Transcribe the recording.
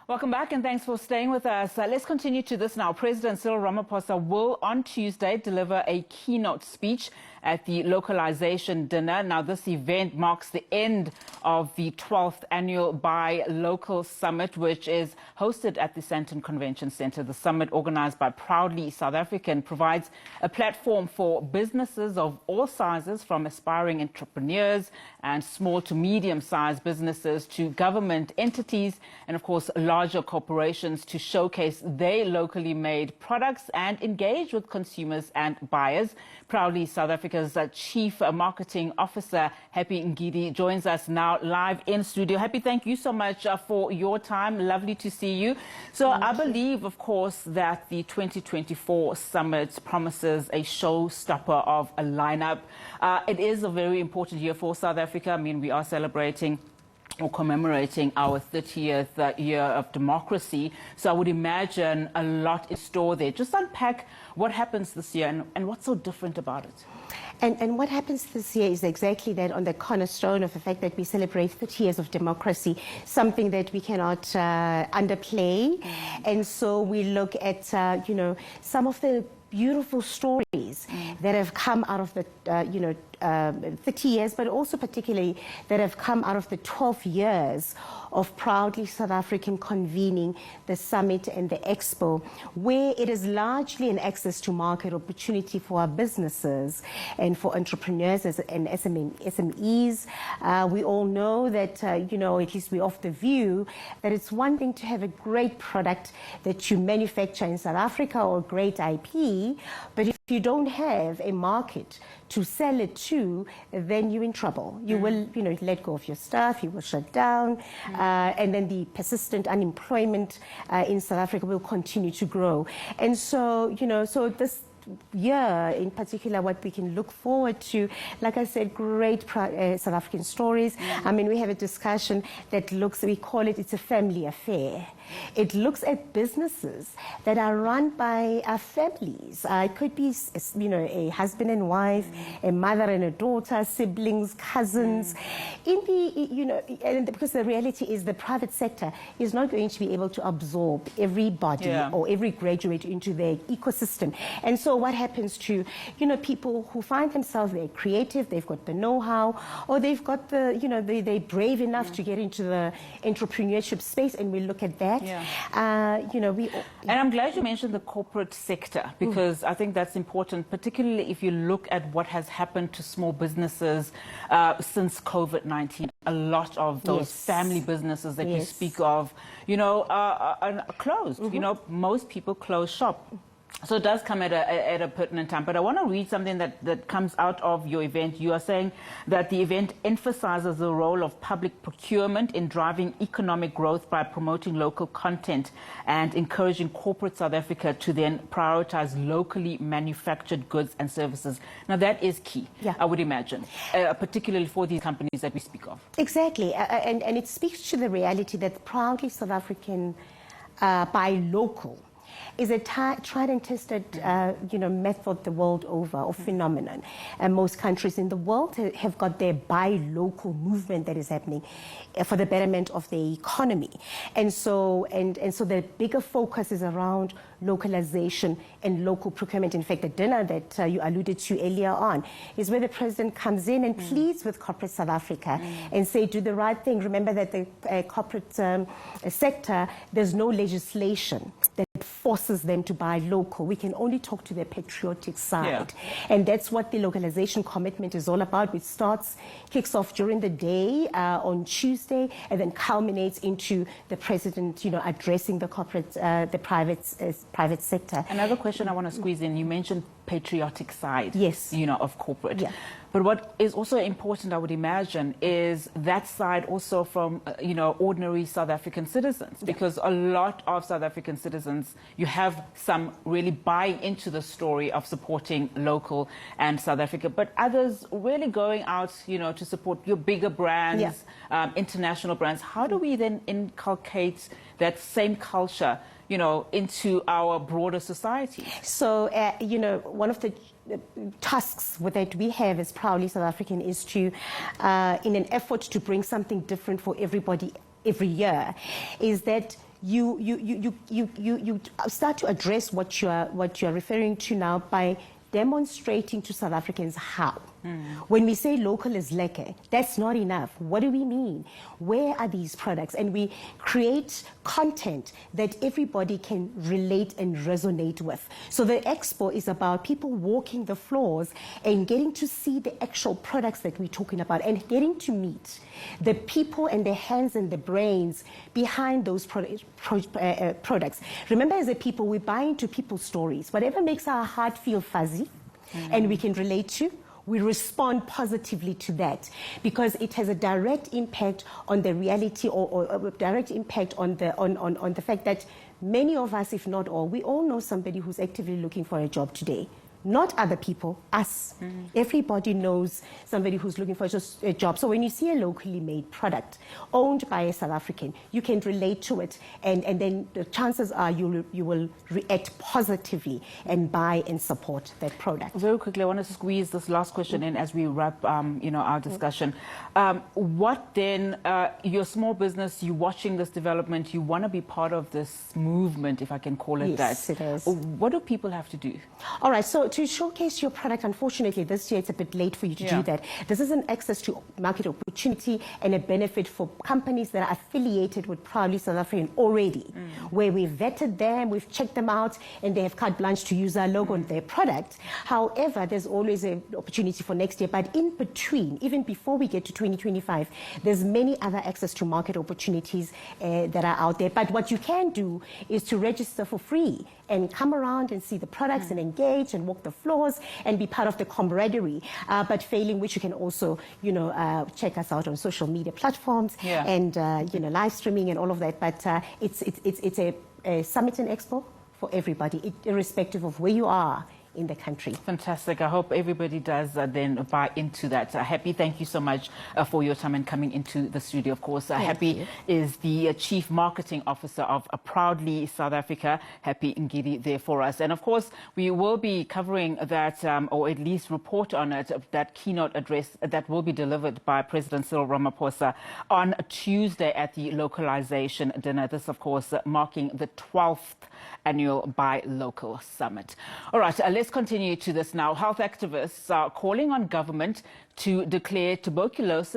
Welcome back and thanks for staying with us. Let's continue to this now. President Cyril Ramaphosa will on Tuesday deliver a keynote speech at the localization dinner. Now, this event marks the end of the 12th annual Buy Local Summit, which is hosted at the Sandton Convention Centre. The summit, organized by Proudly South African, provides a platform for businesses of all sizes, from aspiring entrepreneurs and small to medium-sized businesses to government entities and, of course, larger corporations, to showcase their locally made products and engage with consumers and buyers. Proudly South Africa's Chief Marketing Officer, Happy Ngidi, joins us now live in studio. Happy, thank you so much for your time. Lovely to see you. So I believe, of course, that the 2024 summit promises a showstopper of a lineup. It is a very important year for South Africa. I mean, we are celebrating or commemorating our 30th year of democracy. So I would imagine a lot in store there. Just unpack what happens this year and what's so different about it. And what happens this year is exactly that, on the cornerstone of the fact that we celebrate 30 years of democracy, something that we cannot underplay. And so we look at, some of the beautiful stories that have come out of the, 30 years, but also particularly that have come out of the 12 years of Proudly South African convening the summit and the expo, where it is largely an access to market opportunity for our businesses and for entrepreneurs and SMEs. We all know that, at least we're of the view that it's one thing to have a great product that you manufacture in South Africa or great IP, but if you don't have a market to sell it to, then you're in trouble. You will, let go of your staff, you will shut down, and then the persistent unemployment in South Africa will continue to grow. And so, so this year in particular, what we can look forward to, like I said, great South African stories. I mean, we have a discussion that we call it, it's a family affair. It looks at businesses that are run by families. It could be, a husband and wife, a mother and a daughter, siblings, cousins. And because the reality is the private sector is not going to be able to absorb everybody or every graduate into their ecosystem. And so what happens to, people who find themselves, they're creative, they've got the know-how, or they've got the, they're brave enough to get into the entrepreneurship space, and we look at that. And I'm glad you mentioned the corporate sector, because I think that's important, particularly if you look at what has happened to small businesses since COVID-19. A lot of those family businesses that you speak of, are closed. Most people close shop. So it does come at a pertinent time. But I want to read something that comes out of your event. You are saying that the event emphasizes the role of public procurement in driving economic growth by promoting local content and encouraging corporate South Africa to then prioritize locally manufactured goods and services. Now, that is key, I would imagine, particularly for these companies that we speak of. Exactly. And it speaks to the reality that Proudly South African buy local is a tried and tested, method the world over, or phenomenon. And most countries in the world have got their buy local movement that is happening for the betterment of the economy. And so the bigger focus is around localization and local procurement. In fact, the dinner that you alluded to earlier on is where the president comes in and pleads with corporate South Africa and say, do the right thing. Remember that the corporate sector, there's no legislation that forces them to buy local. We can only talk to their patriotic side. And that's what the localization commitment is all about, which kicks off during the day on Tuesday, and then culminates into the president, addressing the corporate, the private sector. Another question I want to squeeze in, you mentioned patriotic side, of corporate. But what is also important, I would imagine, is that side also from, ordinary South African citizens, because a lot of South African citizens, you have some really buying into the story of supporting local and South Africa, but others really going out, to support your bigger brands, international brands. How do we then inculcate that same culture, into our broader society? So, one of the tasks that we have as Proudly South African is to, in an effort to bring something different for everybody every year, is that you start to address what you are referring to now by demonstrating to South Africans how. When we say local is lekker, that's not enough. What do we mean? Where are these products? And we create content that everybody can relate and resonate with. So the expo is about people walking the floors and getting to see the actual products that we're talking about and getting to meet the people and the hands and the brains behind those products. Remember, as a people, we buy into people's stories. Whatever makes our heart feel fuzzy and we can relate to, we respond positively to that because it has a direct impact on the reality or a direct impact on the fact that many of us, if not all, we all know somebody who's actively looking for a job today. Not other people, us. Everybody knows somebody who's looking for just a job. So when you see a locally made product owned by a South African, you can relate to it, and then the chances are you will react positively and buy and support that product. Very quickly, I want to squeeze this last question in as we wrap our discussion. What then, your small business, you watching this development, you want to be part of this movement, if I can call it that. Yes, it is. What do people have to do? All right, so to showcase your product, unfortunately, this year it's a bit late for you to do that. This is an access to market opportunity and a benefit for companies that are affiliated with Proudly South African already, where we've vetted them, we've checked them out, and they have carte blanche to use our logo on their product. However, there's always an opportunity for next year, but in between, even before we get to 2025, there's many other access to market opportunities that are out there. But what you can do is to register for free and come around and see the products and engage and walk the floors and be part of the camaraderie. But failing which, you can also, check us out on social media platforms and, live streaming and all of that. But it's a summit and expo for everybody, irrespective of where you are in the country. Fantastic. I hope everybody does then buy into that. Happy, thank you so much for your time and coming into the studio. Of course, Happy is the Chief Marketing Officer of Proudly South Africa. Happy Ngidi there for us. And of course, we will be covering that, or at least report on it, that keynote address that will be delivered by President Cyril Ramaphosa on Tuesday at the localization dinner. This, of course, marking the 12th annual Buy Local Summit. All right, let's continue to this now. Health activists are calling on government to declare tuberculosis